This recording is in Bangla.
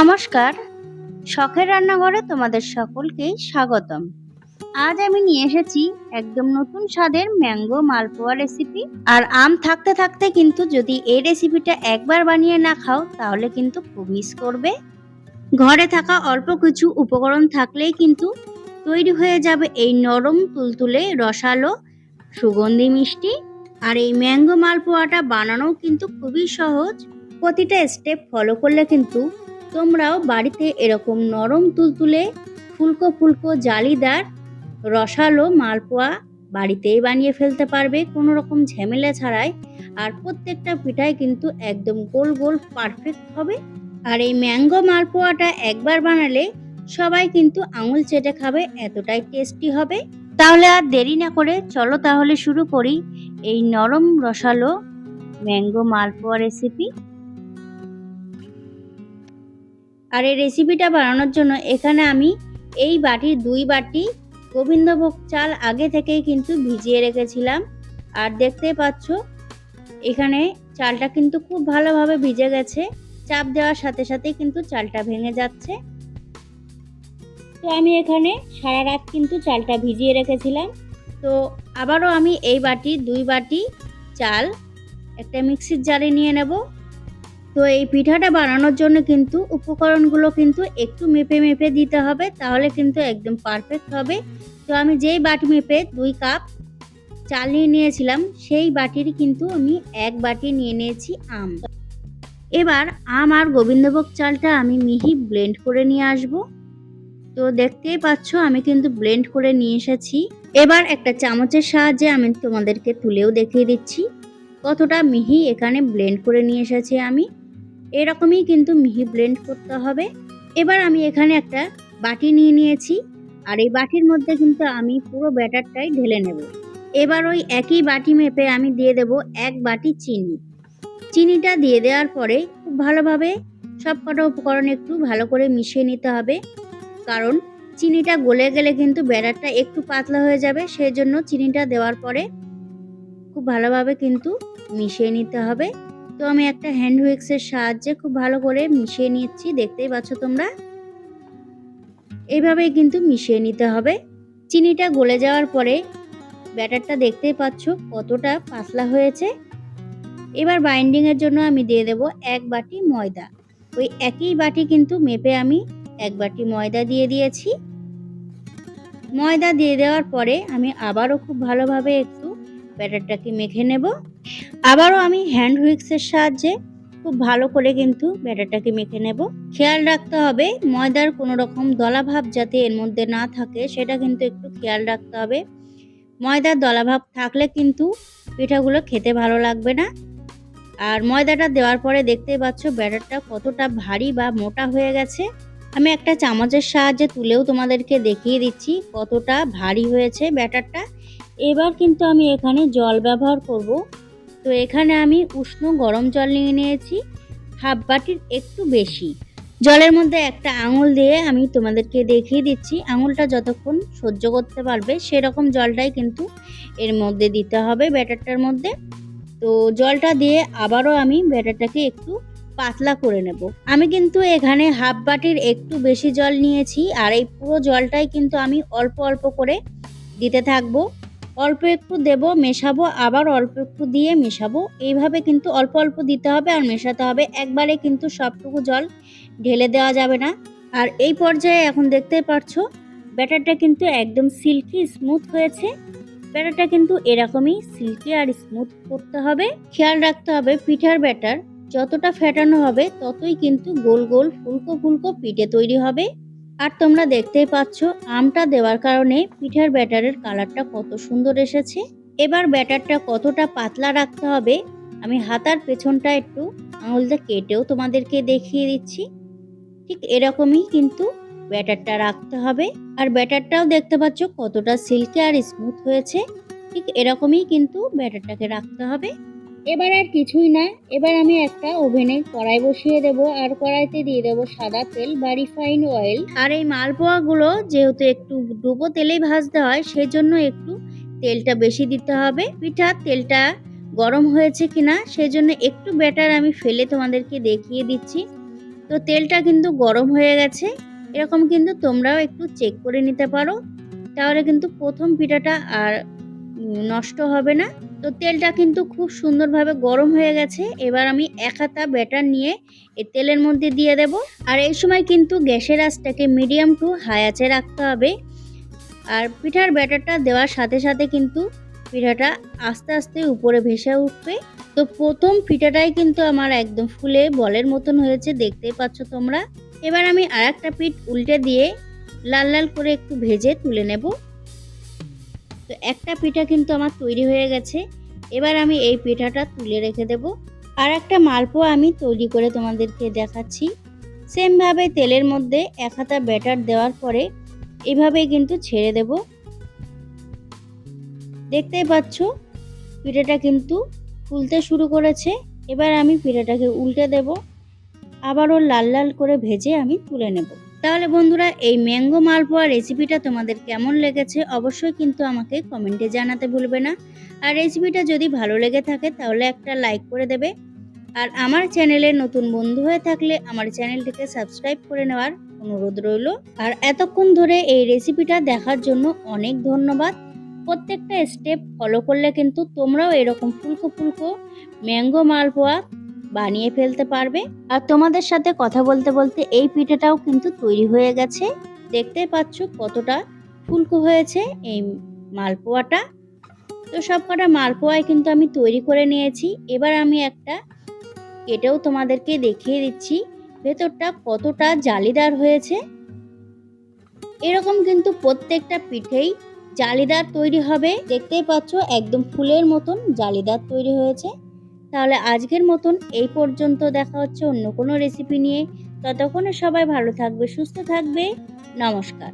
নমস্কার, শখের রান্নাঘরে তোমাদের সকলকেই স্বাগতম। আজ আমি নিয়ে এসেছি একদম নতুন স্বাদের ম্যাঙ্গো মালপোয়া রেসিপি। আর আম থাকতে থাকতে কিন্তু যদি এই রেসিপিটা একবার বানিয়ে না খাও তাহলে কিন্তু খুব মিস করবে। ঘরে থাকা অল্প কিছু উপকরণ থাকলেই কিন্তু তৈরি হয়ে যাবে এই নরম তুলতুলে রসালো সুগন্ধি মিষ্টি। আর এই ম্যাঙ্গো মালপোয়াটা বানানো কিন্তু খুবই সহজ। প্রতিটা স্টেপ ফলো করলে কিন্তু তোমরাও বাড়িতে এরকম নরম তুলতুলে ফুলকো ফুলকো জালিদার রসালো মালপোয়া বাড়িতেই বানিয়ে ফেলতে পারবে কোনো রকম ঝামেলা ছাড়াই। আর প্রত্যেকটা পিঠাই কিন্তু একদম গোল গোল পারফেক্ট হবে। আর এই ম্যাঙ্গো মালপোয়াটা একবার বানালে সবাই কিন্তু আঙুল চেটে খাবে, এতটাই টেস্টি হবে। তাহলে আর দেরি না করে চলো তাহলে শুরু করি এই নরম রসালো ম্যাঙ্গো মালপোয়া রেসিপি। আর এই রেসিপিটা বানানোর জন্য এখানে আমি এই বাটির 2 বাটি গোবিন্দভোগ চাল আগে থেকেই কিন্তু ভিজিয়ে রেখেছিলাম। আর দেখতেই পাচ্ছ এখানে চালটা কিন্তু খুব ভালোভাবে ভিজে গেছে, চাপ দেওয়ার সাথে সাথে কিন্তু চালটা ভেঙে যাচ্ছে। তো আমি এখানে সারা রাত কিন্তু চালটা ভিজিয়ে রেখেছিলাম। তো আবারও আমি এই বাটির 2 বাটি চাল একটা মিক্সির জারে নিয়ে নেব। তো এই পিঠাটা বানানোর জন্য কিন্তু উপকরণগুলো কিন্তু একটু মেপে মেপে দিতে হবে, তাহলে কিন্তু একদম পারফেক্ট হবে। তো আমি যেই বাটি মেপে 2 কাপ চাল নিয়েছিলাম সেই বাটির কিন্তু আমি 1 বাটি নিয়ে নিয়েছি আম। এবার আম আর গোবিন্দভোগ চালটা আমি মিহি ব্লেন্ড করে নিয়ে আসব। তো দেখতেই পাচ্ছ আমি কিন্তু ব্লেন্ড করে নিয়ে এসেছি। এবার একটা চামচের সাহায্যে আমি তোমাদেরকে তুলেও দেখিয়ে দিচ্ছি কতটা মিহি এখানে ব্লেন্ড করে নিয়ে এসেছি আমি। এরকমই কিন্তু মিহি ব্লেন্ড করতে হবে। এবার আমি এখানে একটা বাটি নিয়ে নিয়েছি, আর এই বাটির মধ্যে কিন্তু আমি পুরো ব্যাটারটাই ঢেলে নেব। এবার ওই একই বাটি মেপে আমি দিয়ে দেব 1 বাটি চিনি। চিনিটা দিয়ে দেওয়ার পরে খুব ভালোভাবে সবকটা উপকরণ একটু ভালো করে মিশিয়ে নিতে হবে, কারণ চিনিটা গলে গেলে কিন্তু ব্যাটারটা একটু পাতলা হয়ে যাবে। সেই জন্য চিনিটা দেওয়ার পরে খুব ভালোভাবে কিন্তু মিশিয়ে নিতে হবে। তো আমি একটা হ্যান্ড হুইক্সের সাহায্যে খুব ভালো করে মিশিয়ে নিচ্ছি, দেখতেই পাচ্ছ তোমরা। এইভাবেই কিন্তু মিশিয়ে নিতে হবে। চিনিটা গলে যাওয়ার পরে ব্যাটারটা দেখতেই পাচ্ছ কতটা পাতলা হয়েছে। এবার বাইন্ডিং এর জন্য আমি দিয়ে দেব 1 বাটি ময়দা। ওই একই বাটি কিন্তু মেপে আমি 1 বাটি ময়দা দিয়ে দিয়েছি। ময়দা দিয়ে দেওয়ার পরে আমি আবারও খুব ভালোভাবে একটু ব্যাটারটাকে মেখে নেব। আবারও আমি হ্যান্ড হুইক্সের সাহায্যে খুব ভালো করে কিন্তু ব্যাটারটাকে মেখে নেব। খেয়াল রাখতে হবে ময়দার কোনো রকম দলাভাব যাতে এর মধ্যে না থাকে, সেটা কিন্তু একটু খেয়াল রাখতে হবে। ময়দার দলাভাব থাকলে কিন্তু পিঠাগুলো খেতে ভালো লাগবে না। আর ময়দাটা দেওয়ার পরে দেখতেই পাচ্ছ ব্যাটারটা কতটা ভারী বা মোটা হয়ে গেছে। আমি একটা চামচের সাহায্যে তুলেও তোমাদেরকে দেখিয়ে দিচ্ছি কতটা ভারী হয়েছে ব্যাটারটা। এবার কিন্তু আমি এখানে জল ব্যবহার করব। তো এখানে আমি উষ্ণ গরম জল নিয়ে নিয়েছি 1/2 বাটির একটু বেশি। জলের মধ্যে একটা আঙুল দিয়ে আমি তোমাদেরকে দেখিয়ে দিচ্ছি, আঙুলটা যতক্ষণ সহ্য করতে পারবে সেরকম জলটাই কিন্তু এর মধ্যে দিতে হবে ব্যাটারটার মধ্যে। তো জলটা দিয়ে আবারও আমি ব্যাটারটাকে একটু পাতলা করে নেব। আমি কিন্তু এখানে 1/2 বাটির একটু বেশি জল নিয়েছি, আর এই পুরো জলটাই কিন্তু আমি অল্প অল্প করে দিতে থাকবো। অল্প একটু দেব, মেশাবো, আবার অল্প একটু দিয়ে মেশাবো। এইভাবে কিন্তু অল্প অল্প দিতে হবে আর মেশাতে হবে, একবারে কিন্তু সবটুকু জল ঢেলে দেওয়া যাবে না। আর এই পর্যায়ে এখন দেখতেই পারছো ব্যাটারটা কিন্তু একদম সিল্কি স্মুথ হয়েছে। ব্যাটারটা কিন্তু এরকমই সিল্কি আর স্মুথ করতে হবে। খেয়াল রাখতে হবে পিঠার ব্যাটার যতটা ফেটানো হবে ততই কিন্তু গোল গোল ফুলকো ফুলকো পিঠে তৈরি হবে। আর তোমরা দেখতেই পাচ্ছ আমটা দেওয়ার কারণে পিঠার ব্যাটারের কালারটা কত সুন্দর এসেছে। এবার ব্যাটারটা কতটা পাতলা রাখতে হবে আমি হাতার পেছনটা একটু আঙুল দিয়ে কেটেও তোমাদেরকে দেখিয়ে দিচ্ছি। ঠিক এরকমই কিন্তু ব্যাটারটা রাখতে হবে। আর ব্যাটারটাও দেখতে পাচ্ছ কতটা সিল্কি আর স্মুথ হয়েছে। ঠিক এরকমই কিন্তু ব্যাটারটাকে রাখতে হবে। এবার আর কিছুই না, এবার আমি একটা ওভেনে কড়াই বসিয়ে দেব, আর কড়াইতে দিয়ে দেব সাদা তেল বা রিফাইন অয়েল। আর এই মালপোয়াগুলো যেহেতু একটু ডুবো তেলেই ভাজতে হয় সেই জন্য একটু তেলটা বেশি দিতে হবে। পিঠার তেলটা গরম হয়েছে কিনা সেই জন্য একটু ব্যাটার আমি ফেলে তোমাদেরকে দেখিয়ে দিচ্ছি। তো তেলটা কিন্তু গরম হয়ে গেছে। এরকম কিন্তু তোমরাও একটু চেক করে নিতে পারো, তাহলে কিন্তু প্রথম পিঠাটা আর নষ্ট হবে না। তো তেলটা কিন্তু খুব সুন্দরভাবে গরম হয়ে গেছে। এবার আমি 1 হাতা ব্যাটার নিয়ে এই তেলের মধ্যে দিয়ে দেব। আর এই সময় কিন্তু গ্যাসের আঁচটাকে মিডিয়াম টু হাই আঁচে রাখতে হবে। আর পিঠার ব্যাটারটা দেওয়ার সাথে সাথে কিন্তু পিঠাটা আস্তে আস্তে উপরে ভেসে উঠবে। তো প্রথম পিঠাটাই কিন্তু আমার একদম ফুলে বলের মতন হয়েছে, দেখতেই পাচ্ছ তোমরা। এবার আমি আরেকটা পিঠ উল্টে দিয়ে লাল লাল করে একটু ভেজে তুলে নেব। তো একটা পিঠা কিন্তু আমার তৈরি হয়ে গেছে। এবার আমি এই পিঠাটা তুলে রেখে দেব। আর একটা মালপোয়া আমি তৈরি করে তোমাদেরকে দেখাচ্ছি। সেমভাবে তেলের মধ্যে 1 হাতা ব্যাটার দেওয়ার পরে এভাবেই কিন্তু ছেড়ে দেব। দেখতেই পাচ্ছ পিঠাটা কিন্তু ফুলতে শুরু করেছে। এবার আমি পিঠাটাকে উল্টে দেব, আবারও লাল লাল করে ভেজে আমি তুলে নেব। তাহলে বন্ধুরা, এই ম্যাঙ্গো মালপোয়া রেসিপিটা তোমাদের কেমন লেগেছে অবশ্যই কিন্তু আমাকে কমেন্টে জানাতে ভুলবে না। আর রেসিপিটা যদি ভালো লেগে থাকে তাহলে একটা লাইক করে দেবে। আর আমার চ্যানেলে নতুন বন্ধু হয়ে থাকলে আমার চ্যানেলটিকে সাবস্ক্রাইব করে নেওয়ার অনুরোধ রইল। আর এতক্ষণ ধরে এই রেসিপিটা দেখার জন্য অনেক ধন্যবাদ। প্রত্যেকটা স্টেপ ফলো করলে কিন্তু তোমরাও এরকম ফুলকো ফুলকো ম্যাঙ্গো মালপোয়া বানিয়ে ফেলতে পারবে। আর তোমাদের সাথে কথা বলতে বলতে এই পিঠাটাও কিন্তু তৈরি হয়ে গেছে। দেখতেই পাচ্ছ কতটা ফুলকো হয়েছে এই মালপোয়াটা। তো সবকটা মালপোয়াই কিন্তু আমি তৈরি করে নিয়েছি। এবার আমি একটা কেটেও তোমাদেরকে দেখিয়ে দিচ্ছি ভেতরটা কতটা জালিদার হয়েছে। এরকম কিন্তু প্রত্যেকটা পিঠেই জালিদার তৈরি হবে। দেখতেই পাচ্ছ একদম ফুলের মতন জালিদার তৈরি হয়েছে। তাহলে আজকের মতন এই পর্যন্ত, দেখা হচ্ছে অন্য কোনো রেসিপি নিয়ে। ততক্ষণে সবাই ভালো থাকবে, সুস্থ থাকবে। নমস্কার।